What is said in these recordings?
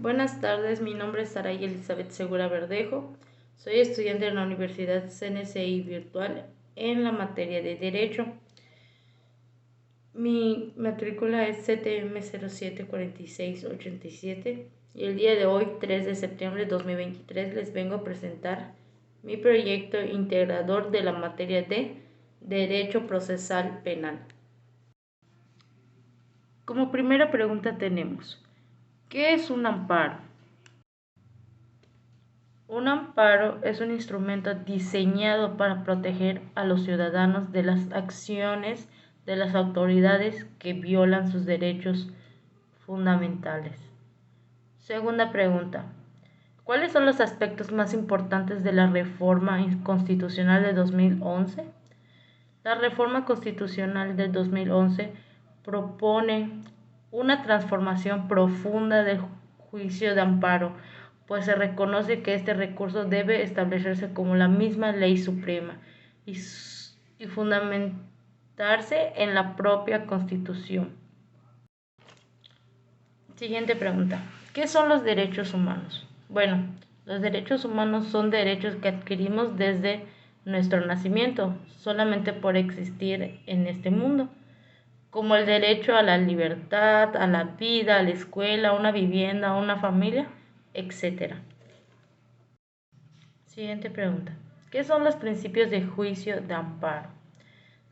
Buenas tardes, mi nombre es Saray Elizabeth Segura Verdejo. Soy estudiante en la Universidad CNCI Virtual en la materia de Derecho. Mi matrícula es CTM 074687 y el día de hoy, 3 de septiembre de 2023, les vengo a presentar mi proyecto integrador de la materia de Derecho Procesal Penal. Como primera pregunta tenemos, ¿qué es un amparo? Un amparo es un instrumento diseñado para proteger a los ciudadanos de las acciones de las autoridades que violan sus derechos fundamentales. Segunda pregunta. ¿Cuáles son los aspectos más importantes de la reforma constitucional de 2011? La reforma constitucional de 2011 propone una transformación profunda del juicio de amparo, pues se reconoce que este recurso debe establecerse como la misma ley suprema y fundamentarse en la propia Constitución. Siguiente pregunta. ¿Qué son los derechos humanos? Bueno, los derechos humanos son derechos que adquirimos desde nuestro nacimiento, solamente por existir en este mundo, como el derecho a la libertad, a la vida, a la escuela, a una vivienda, a una familia, etc. Siguiente pregunta. ¿Qué son los principios de juicio de amparo?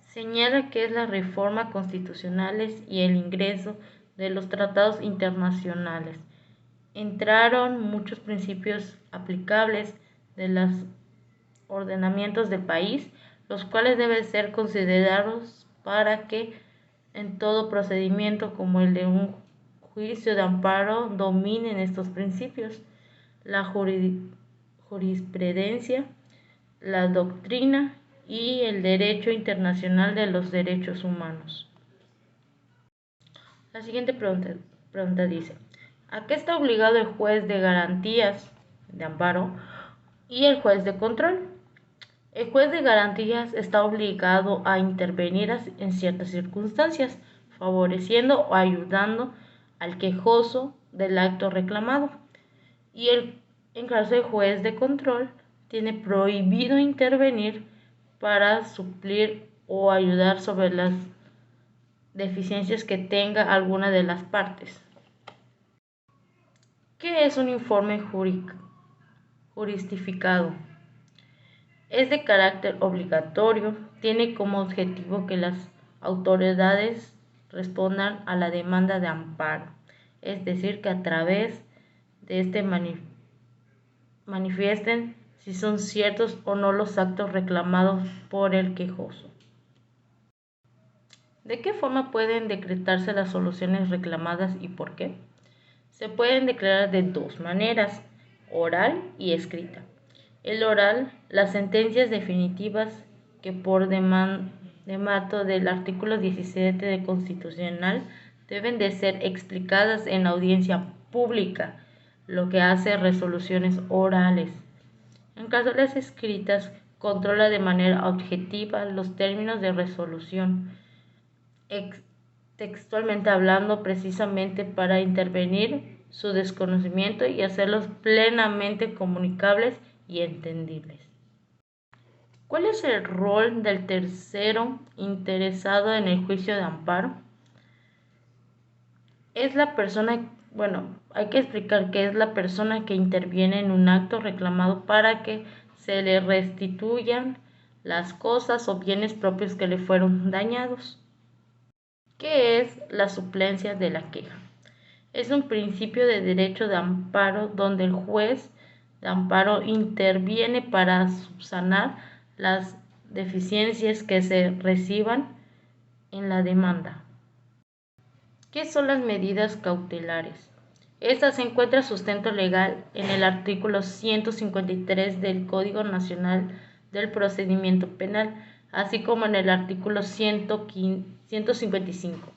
Señala que es la reforma constitucionales y el ingreso de los tratados internacionales. Entraron muchos principios aplicables de los ordenamientos del país, los cuales deben ser considerados para que en todo procedimiento como el de un juicio de amparo dominen estos principios: la jurisprudencia, la doctrina y el derecho internacional de los derechos humanos. La siguiente pregunta dice, ¿a qué está obligado el juez de garantías de amparo y el juez de control? El juez de garantías está obligado a intervenir en ciertas circunstancias, favoreciendo o ayudando al quejoso del acto reclamado. Y en caso de juez de control, tiene prohibido intervenir para suplir o ayudar sobre las deficiencias que tenga alguna de las partes. ¿Qué es un informe justificado? Es de carácter obligatorio, tiene como objetivo que las autoridades respondan a la demanda de amparo, es decir, que a través de este manifiesten si son ciertos o no los actos reclamados por el quejoso. ¿De qué forma pueden decretarse las soluciones reclamadas y por qué? Se pueden declarar de dos maneras, oral y escrita. El oral, las sentencias definitivas que por mandato del artículo 17 del Constitucional deben de ser explicadas en audiencia pública, lo que hace resoluciones orales. En caso de las escritas, controla de manera objetiva los términos de resolución, textualmente hablando, precisamente para intervenir su desconocimiento y hacerlos plenamente comunicables y entendibles. ¿Cuál es el rol del tercero interesado en el juicio de amparo? Es la persona, hay que explicar que es la persona que interviene en un acto reclamado para que se le restituyan las cosas o bienes propios que le fueron dañados. ¿Qué es la suplencia de la queja? Es un principio de derecho de amparo donde el juez de amparo interviene para subsanar las deficiencias que se reciban en la demanda. ¿Qué son las medidas cautelares? Estas encuentran sustento legal en el artículo 153 del Código Nacional del Procedimiento Penal, así como en el artículo 155.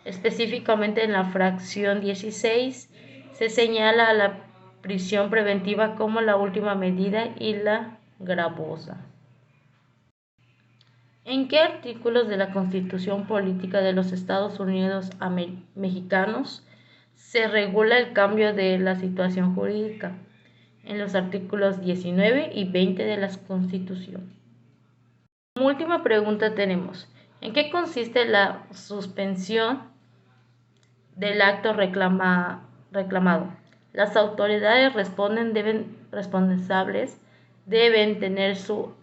Específicamente en la fracción 16 se señala a la prisión preventiva como la última medida y la gravosa. ¿En qué artículos de la Constitución Política de los Estados Unidos Mexicanos se regula el cambio de la situación jurídica en los artículos 19 y 20 de la Constitución. Como última pregunta tenemos, ¿en qué consiste la suspensión del acto reclamado? Las autoridades responsables deben tener su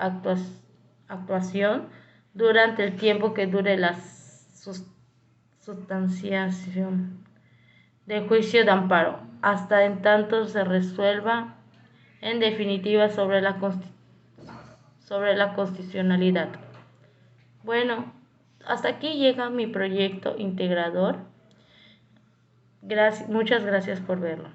actuación durante el tiempo que dure la sustanciación del juicio de amparo, hasta en tanto se resuelva en definitiva sobre la constitucionalidad. Bueno, hasta aquí llega mi proyecto integrador. Muchas gracias por verlo.